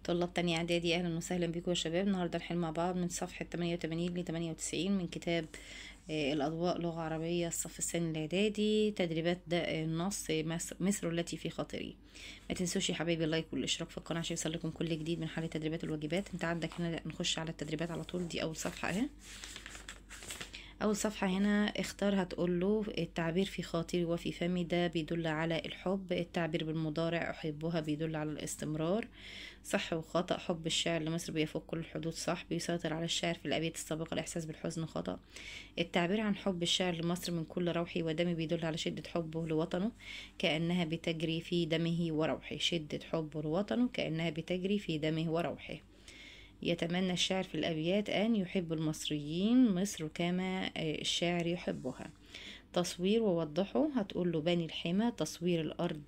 طلاب تانية اعدادي، اهلا وسهلا بكم يا شباب. النهارده نحل مع بعض من صفحة 88 ل 98 من كتاب الأضواء لغة عربية الصف الثاني الإعدادي. تدريبات النص مصر التي في خاطري. ما تنسوش يا حبايبي اللايك والاشتراك في القناة عشان يوصلكم كل جديد من حل تدريبات الواجبات. انت عندك هنا نخش على التدريبات على طول. دي أول صفحة اهي. اول صفحة هنا اختار، هتقول له التعبير في خاطري وفي فمي ده بيدل على الحب. التعبير بالمضارع احبها بيدل على الاستمرار. صح وخطأ. حب الشاعر لمصر بيفوق كل الحدود صح. بيسيطر على الشاعر في الابيات السابقة الاحساس بالحزن خطأ. التعبير عن حب الشاعر لمصر من كل روحي ودمي بيدل على شدة حبه لوطنه كأنها بتجري في دمه وروحه. شدة حبه لوطنه كأنها بتجري في دمه وروحه. يتمنى الشاعر في الأبيات أن يحب المصريين مصر كما الشاعر يحبها. تصوير ووضحه، هتقول له بني الحمى تصوير الأرض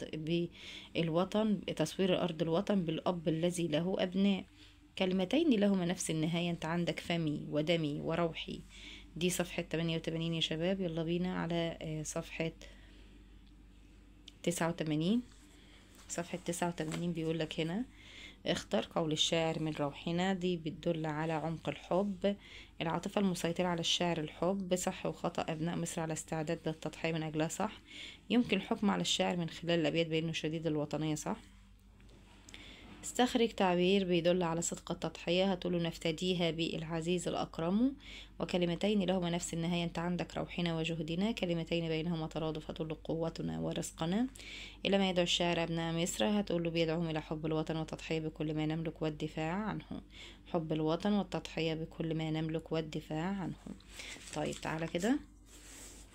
بالوطن، تصوير الأرض الوطن بالأب الذي له أبناء. كلمتين لهما نفس النهاية. انت عندك فمي ودمي وروحي. دي صفحة 88 يا شباب. يلا بينا على صفحة 89. صفحة 89 بيقولك هنا اختار قول الشاعر من روحنا. دي بتدل على عمق الحب. العاطفة المسيطرة على الشاعر الحب. صح وخطأ. أبناء مصر على استعداد للتضحية من أجلها صح. يمكن الحكم على الشاعر من خلال الأبيات بأنه شديد الوطنية صح. استخرج تعبير بيدل على صدق التضحية. هتقوله نفتديها بالعزيز الأكرم. وكلمتين لهما نفس النهاية. انت عندك روحنا وجهدنا. كلمتين بينهما ترادف. هتقوله قوتنا ورزقنا. إلى ما يدعو الشاعر أبناء مصر. هتقوله بيدعوهم إلى حب الوطن والتضحية بكل ما نملك والدفاع عنه. حب الوطن والتضحية بكل ما نملك والدفاع عنه. طيب تعالى كده.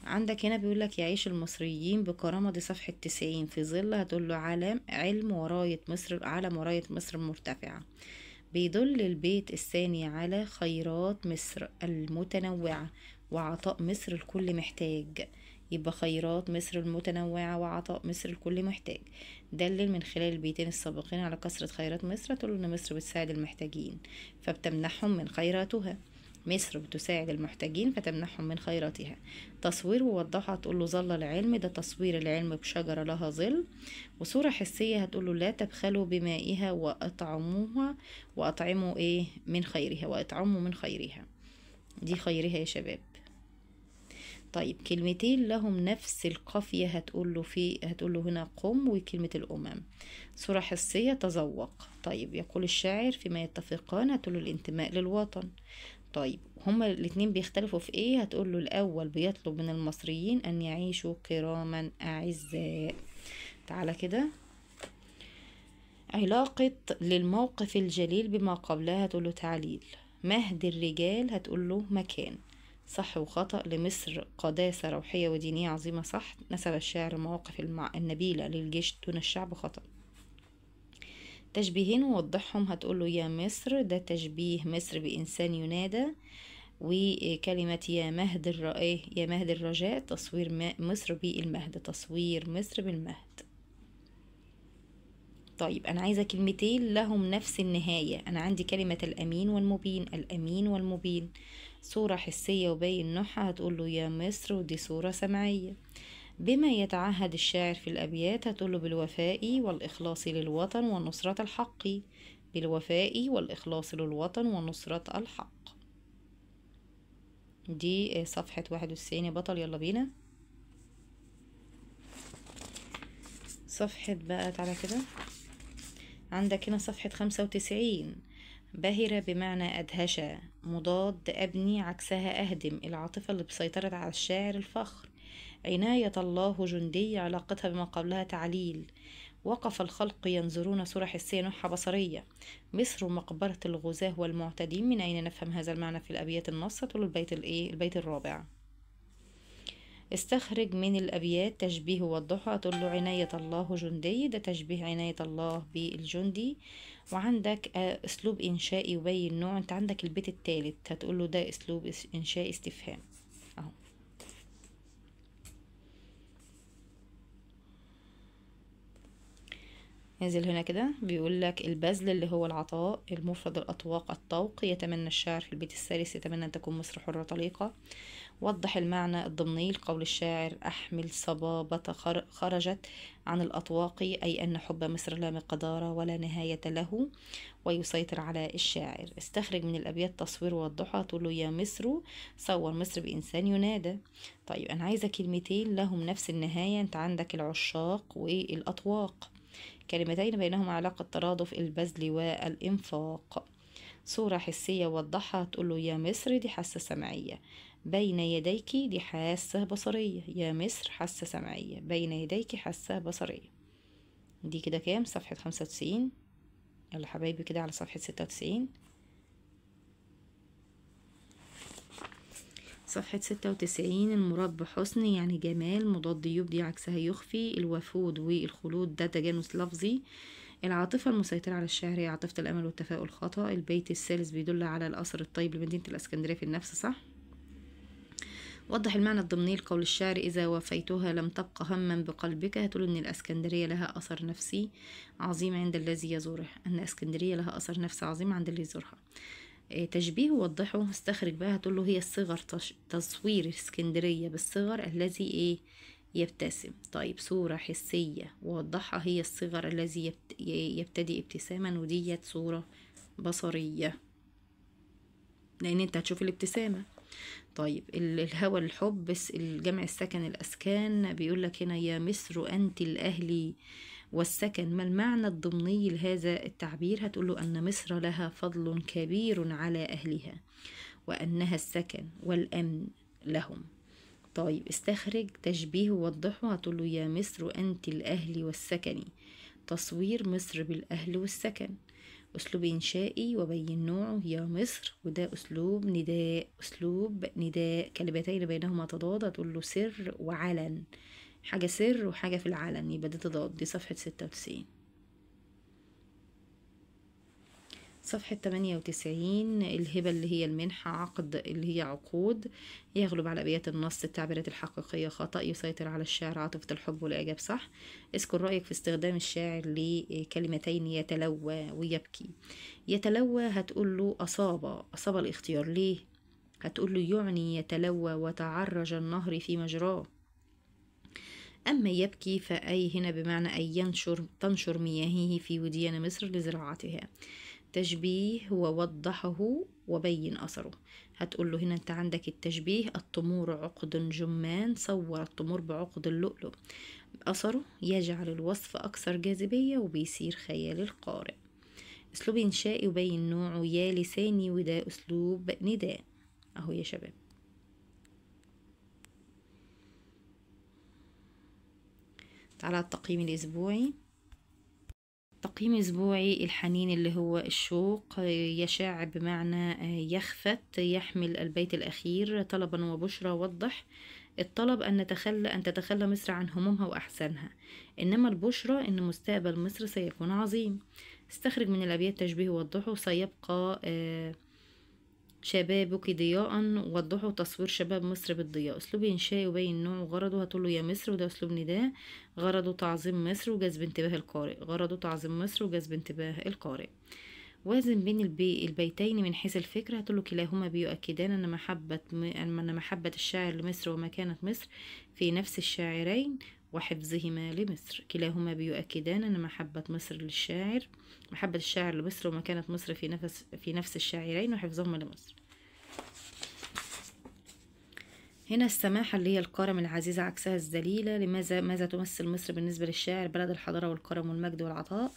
عندك هنا بيقولك يعيش المصريين بكرامة. دي صفحة 90. في ظل، هتقول له علم وراية مصر، علم وراية مصر مرتفعة. بيدل البيت الثاني على خيرات مصر المتنوعة وعطاء مصر الكل محتاج. يبقى خيرات مصر المتنوعة وعطاء مصر الكل محتاج. دلل من خلال البيتين السابقين على كثرة خيرات مصر. تقول ان مصر بتساعد المحتاجين فبتمنحهم من خيراتها. مصر بتساعد المحتاجين فتمنحهم من خيراتها. تصوير ووضحها، تقول له ظل العلم. ده تصوير العلم بشجرة لها ظل. وصورة حسية، هتقول له لا تبخلوا بمائها وأطعموها وأطعموا إيه من خيرها. وأطعموا من خيرها. دي خيرها يا شباب. طيب كلمتين لهم نفس القافية. هتقول له هنا قم وكلمة الأمم. صورة حسية تذوق. طيب يقول الشاعر فيما يتفقان. هتقول له الانتماء للوطن. طيب هما الاتنين بيختلفوا في ايه. هتقول له الأول بيطلب من المصريين أن يعيشوا كراما أعزاء. تعالى كده. علاقة للموقف الجليل بما قبلها. هتقول له تعليل. مهد الرجال. هتقول له مكان. صح وخطأ. لمصر قداسة روحية ودينية عظيمة صح. نسب الشاعر المواقف النبيلة للجيش دون الشعب خطأ. تشبيهين ووضحهم. هتقول له يا مصر. ده تشبيه مصر بإنسان ينادى. وكلمة يا مهد يا مهد الرجاء تصوير مصر بالمهد. تصوير مصر بالمهد. طيب أنا عايزة كلمتين لهم نفس النهاية. أنا عندي كلمة الأمين والمبين. الأمين والمبين. صورة حسية وبين نوعها. هتقول له يا مصر. ودي صورة سمعية. بما يتعهد الشاعر في الأبيات. هتقول له بالوفاء والإخلاص للوطن ونصرة الحق. بالوفاء والإخلاص للوطن ونصرة الحق. دي صفحة 91 يا بطل. يلا بينا. صفحة بقى تعالى كده. عندك هنا صفحة 95. باهرة بمعنى أدهش. مضاد أبني عكسها أهدم. العاطفة اللي بسيطرت على الشاعر الفخر. عناية الله جندي. علاقتها بما قبلها تعليل. وقف الخلق ينظرون. صورة حسية نوعها بصرية. مصر مقبرة الغزاة والمعتدين. من أين نفهم هذا المعنى في الأبيات النص. طول البيت الرابع. استخرج من الأبيات تشبيه ووضحها. تقول له عناية الله جندي. ده تشبيه عناية الله بالجندي. وعندك أسلوب إنشائي يبين نوع. أنت عندك البيت الثالث. هتقول له ده أسلوب إنشاء استفهام أهو. ننزل هنا كده بيقول لك البذل اللي هو العطاء، المفرد الأطواق الطوق، يتمنى الشاعر في البيت الثالث يتمنى أن تكون مصر حرة طليقة. وضح المعنى الضمني لقول الشاعر أحمل صبابة خرجت عن الأطواق، أي أن حب مصر لا مقدار ولا نهاية له ويسيطر على الشاعر. استخرج من الأبيات تصوير ووضحها، تقول له يا مصر صور مصر بإنسان ينادى. طيب أنا عايزة كلمتين لهم نفس النهاية، أنت عندك العشاق والأطواق، كلمتين بينهما علاقة ترادف البذل والإنفاق. صورة حسية وضحها، تقول له يا مصر دي حاسة سمعية، بين يديك دي حاسة بصرية. يا مصر حاسة سمعية، بين يديك حاسة بصرية. دي كده كام؟ صفحة 95. يلا حبايبي كده على صفحة 96. صفحة 96. المراد بحسن يعني جمال، مضاد يبدي عكسها يخفي، الوفود والخلود ده تجانس لفظي. العاطفة المسيطرة على الشعر هي عاطفة الأمل والتفاؤل خطأ. البيت الثالث بيدل على الأثر الطيب لمدينة الإسكندرية في النفس، صح. وضح المعنى الضمني لقول الشاعر إذا وفيتها لم تبق هما بقلبك، هتقول إن الإسكندرية لها أثر نفسي عظيم عند الذي يزورها، أن إسكندرية لها أثر نفسي عظيم عند اللي يزورها. تشبيه وضحه، استخرج بقى، هتقول له هي الصغر، تصوير اسكندرية بالصغر الذي يبتسم. طيب صورة حسية ووضحها، هي الصغر الذي يبتدي ابتساما، وديت صورة بصرية لأن انت هتشوف الابتسامة. طيب الهوى الحب، بس الجمع السكن الأسكان، بيقول لك هنا يا مصر أنت الأهل والسكن. ما المعنى الضمني لهذا التعبير؟ هتقوله أن مصر لها فضل كبير على أهلها وأنها السكن والأمن لهم. طيب استخرج تشبيه ووضحه، هتقوله يا مصر أنت الأهل والسكن، تصوير مصر بالأهل والسكن. أسلوب إنشائي وبين نوعه، يا مصر، وده أسلوب نداء، أسلوب نداء، كلمتين بينهما تضاد، هتقول له سر وعلن، حاجة سر وحاجة في العلن، يبقى ده تضاد. دي صفحة 96. صفحة 98. الهبة اللي هي المنحة، عقد اللي هي عقود، يغلب على أبيات النص التعبيرات الحقيقية خطأ، يسيطر على الشعر عاطفة الحب والإعجاب، صح. اذكر رأيك في استخدام الشاعر لكلمتين يتلوى ويبكي. يتلوى هتقول له أصاب الاختيار، ليه؟ هتقول له يعني يتلوى وتعرج النهر في مجراه. أما يبكي فأي هنا بمعنى أي تنشر مياهه في وديان مصر لزراعتها. تشبيه ووضحه وبين أثره، هتقول له هنا أنت عندك التشبيه، التمور عقد جمان، صور التمور بعقد اللؤلؤ، أثره يجعل الوصف أكثر جاذبية وبيثير خيال القارئ. أسلوب إنشائي وبين نوعه، يا لساني، وده أسلوب نداء أهو يا شباب. تعالى التقييم الأسبوعي. تقييم أسبوعي، الحنين اللي هو الشوق، يشاع بمعنى يخفت، يحمل البيت الأخير طلبا وبشرى. وضح الطلب أن تتخلى مصر عن همومها وأحزانها، إنما البشرى أن مستقبل مصر سيكون عظيم. استخرج من الأبيات تشبيه وضحه، سيبقى شبابك ضياء، وضحوا تصوير شباب مصر بالضياء. اسلوب انشائي وبين نوعه، غرضه هتقوله يا مصر، وده اسلوب نداء، غرضه تعظيم مصر وجذب انتباه القارئ، غرضه تعظيم مصر وجذب انتباه القارئ. وازن بين البيتين من حيث الفكرة، هتقوله كلاهما بيؤكدان أن محبة الشاعر لمصر ومكانة مصر في نفس الشاعرين وحفظهما لمصر. كلاهما بيؤكدان أن محبة الشاعر لمصر ومكانة مصر في نفس الشاعرين وحفظهما لمصر. هنا السماحة اللي هي الكرم العزيزة عكسها الذليلة. ماذا تمثل مصر بالنسبة للشاعر؟ بلد الحضارة والكرم والمجد والعطاء.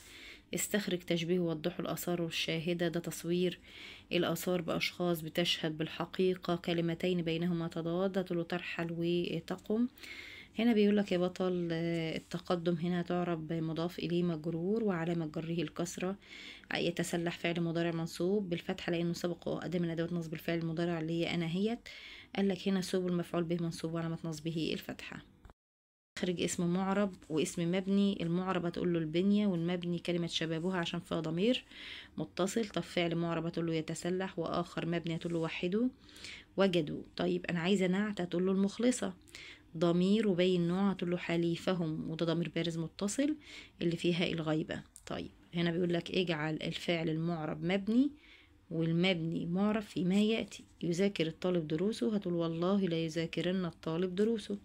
استخرج تشبيه ووضحوا الآثار الشاهدة، ده تصوير الآثار بأشخاص بتشهد بالحقيقة، كلمتين بينهما تضاد، هتقوله ترحل وتقم. هنا بيقول لك يا بطل، التقدم هنا تعرب مضاف إليه مجرور وعلامة جره الكسرة. يتسلح فعل مضارع منصوب بالفتحة لأنه سبق أداة من أدوات نصب الفعل المضارع اللي هي أنا هيت. قال لك هنا سوب المفعول به منصوب وعلامة نصبه الفتحة. اخرج اسم معرب واسم مبني. المعرب هتقول له البنية، والمبني كلمة شبابها عشان فيها ضمير متصل. طب فعل معرب هتقول له يتسلح، واخر مبني هتقول له وحدوا وجدوا. طيب انا عايزه نعت، هتقول له المخلصة. ضمير وبين نوع، هتقول له حليفهم، وده ضمير بارز متصل اللي فيها الغيبة. طيب هنا بيقول لك اجعل الفعل المعرب مبني والمبني معرب فيما يأتي. يذاكر الطالب دروسه، هتقول والله لا يذاكرن الطالب دروسه.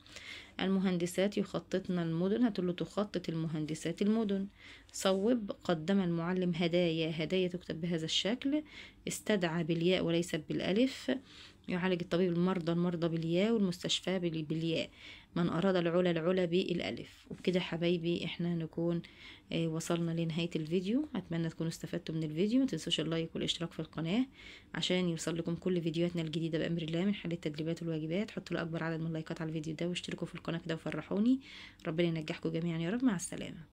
المهندسات يخططن المدن، هتقول له تخطط المهندسات المدن. صوب، قدم المعلم هدايا، هدايا تكتب بهذا الشكل. استدعى بالياء وليست بالألف. يعالج الطبيب المرضى، المرضى بالياء والمستشفى بالياء. من أراد العلا، العلا بالألف. وبكده حبايبي احنا نكون وصلنا لنهاية الفيديو. أتمنى تكونوا استفدتوا من الفيديو. متنسوش اللايك والاشتراك في القناة عشان يوصل لكم كل فيديوهاتنا الجديدة بأمر الله من حل التدريبات والواجبات. حطوا له أكبر عدد من اللايكات على الفيديو ده واشتركوا في القناة كده وفرحوني. ربنا ينجحكم جميعا يا رب. مع السلامة.